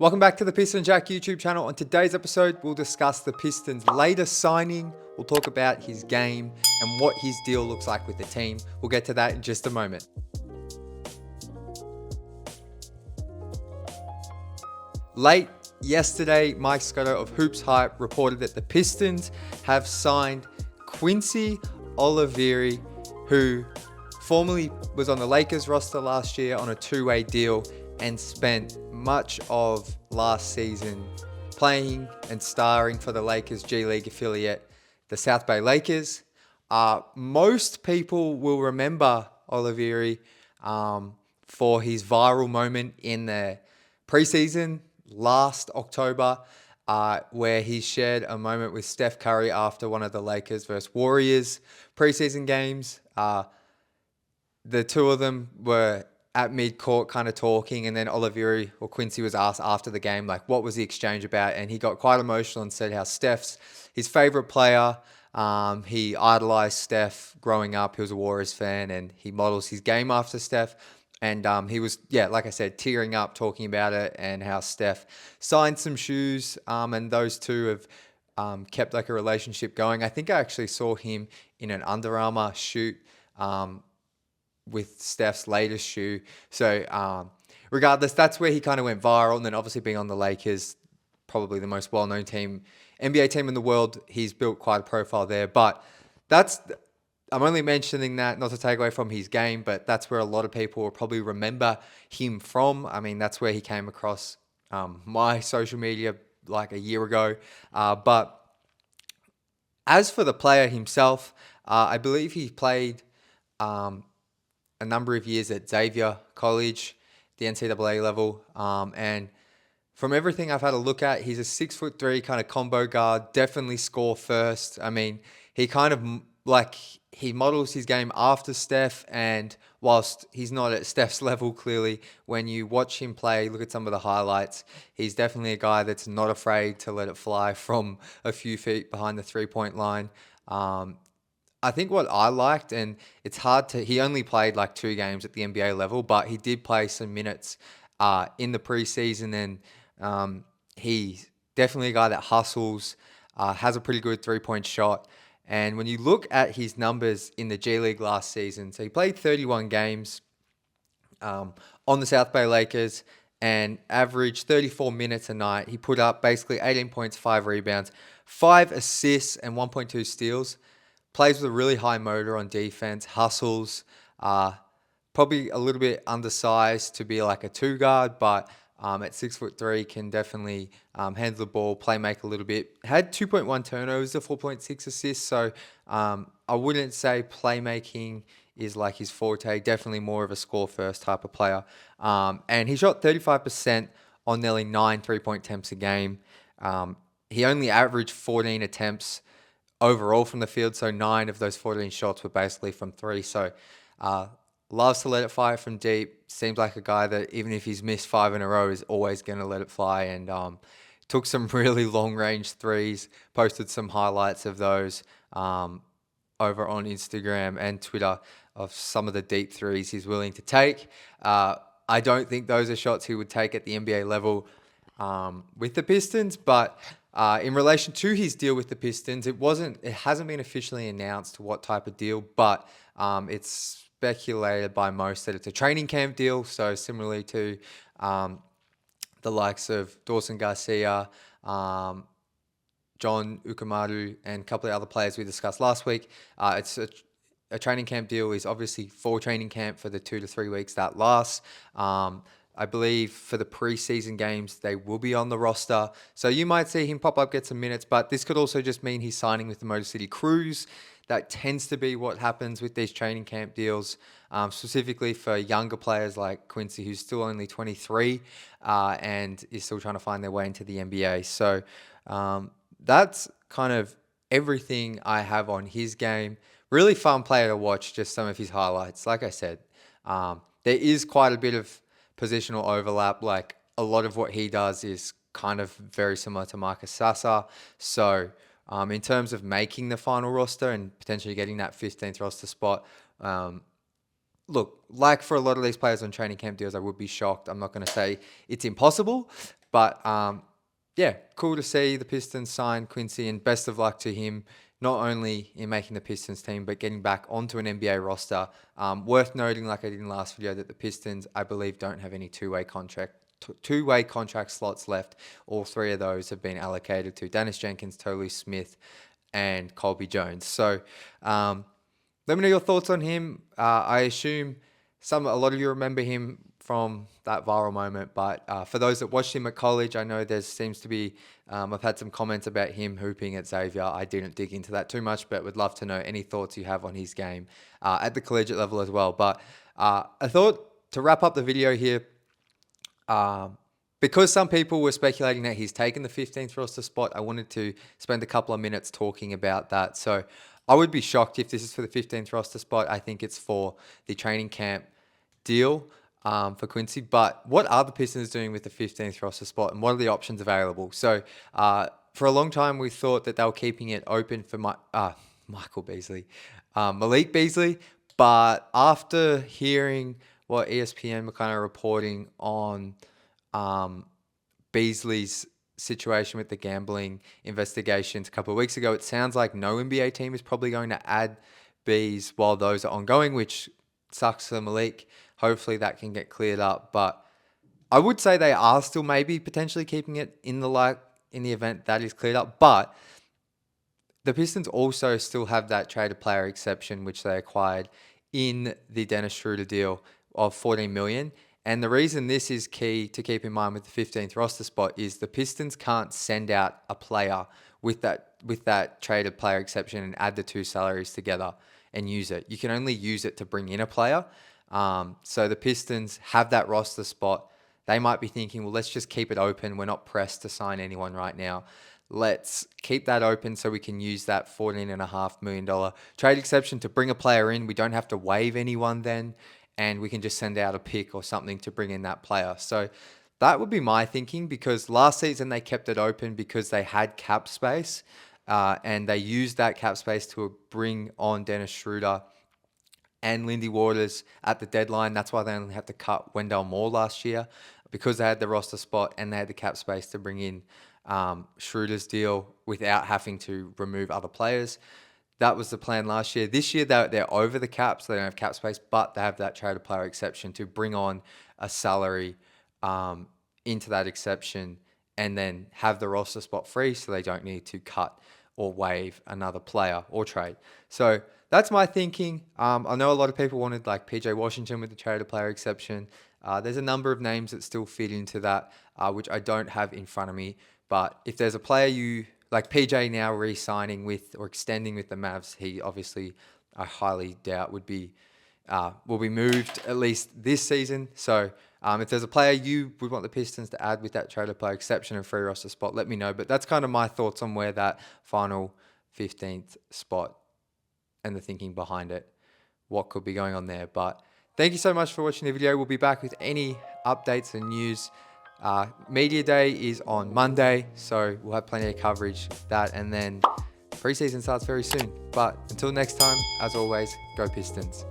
Welcome back to the Piston Jack YouTube channel. On today's episode, we'll discuss the Pistons' latest signing. We'll talk about his game and what his deal looks like with the team. We'll get to that in just a moment. Late yesterday, Mike Scotto of HoopsHype reported that the Pistons have signed Quincy Olivari, who formerly was on the Lakers roster last year on a two-way deal and spent much of last season playing and starring for the Lakers G League affiliate, the South Bay Lakers. Most people will remember Olivari for his viral moment in the preseason last October, where he shared a moment with Steph Curry after one of the Lakers versus Warriors preseason games. The two of them were at mid-court kind of talking, and then Olivari or Quincy was asked after the game, like, what was the exchange about? And he got quite emotional and said how Steph's his favorite player. He idolized Steph growing up. He was a Warriors fan, and he models his game after Steph. And he was, like I said, tearing up talking about it and how Steph signed some shoes, and those two have kept like a relationship going. I think I actually saw him in an Under Armour shoot with Steph's latest shoe. So regardless, that's where he kind of went viral. And then obviously being on the Lakers, probably the most well-known NBA team in the world, he's built quite a profile there. But I'm only mentioning that not to take away from his game, but that's where a lot of people will probably remember him from. I mean, that's where he came across my social media like a year ago. But as for the player himself, I believe he played a number of years at Xavier College, the NCAA level. And from everything I've had a look at, he's a 6'3" kind of combo guard, definitely score first. I mean, he kind of he models his game after Steph, and whilst he's not at Steph's level, clearly, when you watch him play, look at some of the highlights, he's definitely a guy that's not afraid to let it fly from a few feet behind the three-point line. I think what I liked, and it's hard to, he only played like 2 games at the NBA level, but he did play some minutes in the preseason, and he's definitely a guy that hustles, has a pretty good three-point shot. And when you look at his numbers in the G League last season, so he played 31 games on the South Bay Lakers and averaged 34 minutes a night. He put up basically 18 points, 5 rebounds, 5 assists, and 1.2 steals. Plays with a really high motor on defense, hustles, probably a little bit undersized to be like a 2 guard, but at 6'3" can definitely handle the ball, play make a little bit. Had 2.1 turnovers to 4.6 assists, so I wouldn't say playmaking is like his forte, definitely more of a score first type of player. And he shot 35% on nearly 9 3-point attempts a game. He only averaged 14 attempts overall from the field, so 9 of those 14 shots were basically from 3. So loves to let it fly from deep. Seems like a guy that even if he's missed 5 in a row is always going to let it fly, and took some really long range threes, posted some highlights of those over on Instagram and Twitter of some of the deep threes he's willing to take. I don't think those are shots he would take at the NBA level with the Pistons, but in relation to his deal with the Pistons, it hasn't been officially announced what type of deal, but it's speculated by most that it's a training camp deal. So similarly to the likes of Dawson Garcia, John Ukamaru, and a couple of other players we discussed last week. It's a training camp deal is obviously for training camp for the 2 to 3 weeks that lasts. I believe for the preseason games, they will be on the roster. So you might see him pop up, get some minutes, but this could also just mean he's signing with the Motor City Cruise. That tends to be what happens with these training camp deals, specifically for younger players like Quincy, who's still only 23 and is still trying to find their way into the NBA. So that's kind of everything I have on his game. Really fun player to watch, just some of his highlights. Like I said, there is quite a bit of positional overlap. Like a lot of what he does is kind of very similar to Marcus Sasser. So in terms of making the final roster and potentially getting that 15th roster spot, look, like for a lot of these players on training camp deals, I would be shocked. I'm not going to say it's impossible, but yeah, cool to see the Pistons sign Quincy, and best of luck to him, not only in making the Pistons team, but getting back onto an NBA roster. Worth noting, like I did in the last video, that the Pistons, I believe, don't have any two-way contract slots left. All three of those have been allocated to Dennis Jenkins, Tolu Smith, and Colby Jones. So let me know your thoughts on him. I assume a lot of you remember him from that viral moment, but for those that watched him at college, I know there seems to be, I've had some comments about him hooping at Xavier. I didn't dig into that too much, but would love to know any thoughts you have on his game at the collegiate level as well. But I thought to wrap up the video here, because some people were speculating that he's taken the 15th roster spot, I wanted to spend a couple of minutes talking about that. So I would be shocked if this is for the 15th roster spot. I think it's for the training camp deal for Quincy. But what are the Pistons doing with the 15th roster spot, and what are the options available? So for a long time, we thought that they were keeping it open for Michael Beasley, Malik Beasley. But after hearing what ESPN were kind of reporting on Beasley's situation with the gambling investigations a couple of weeks ago, it sounds like no NBA team is probably going to add Bees while those are ongoing, which sucks for Malik. Hopefully that can get cleared up. But I would say they are still maybe potentially keeping it in the event that is cleared up. But the Pistons also still have that traded player exception, which they acquired in the Dennis Schroeder deal of $14 million. And the reason this is key to keep in mind with the 15th roster spot is the Pistons can't send out a player with that traded player exception and add the two salaries together and use it. You can only use it to bring in a player. So the Pistons have that roster spot. They might be thinking, well, let's just keep it open. We're not pressed to sign anyone right now. Let's keep that open so we can use that $14.5 million trade exception to bring a player in. We don't have to waive anyone then, and we can just send out a pick or something to bring in that player. So that would be my thinking, because last season they kept it open because they had cap space, and they used that cap space to bring on Dennis Schroeder and Lindy Waters at the deadline. That's why they only had to cut Wendell Moore last year, because they had the roster spot and they had the cap space to bring in Schroeder's deal without having to remove other players. That was the plan last year. This year, they're over the cap, so they don't have cap space, but they have that traded player exception to bring on a salary into that exception and then have the roster spot free, so they don't need to cut or waive another player or trade. So that's my thinking. I know a lot of people wanted like PJ Washington with the traded player exception. There's a number of names that still fit into that, which I don't have in front of me. But if there's a player you like, PJ now re-signing with or extending with the Mavs, he obviously, I highly doubt will be moved at least this season. So if there's a player you would want the Pistons to add with that traded player exception and free roster spot, let me know. But that's kind of my thoughts on where that final 15th spot and the thinking behind it, what could be going on there. But thank you so much for watching the video. We'll be back with any updates and news. Media day is on Monday, so we'll have plenty of coverage of that, and then preseason starts very soon. But until next time, as always, go Pistons.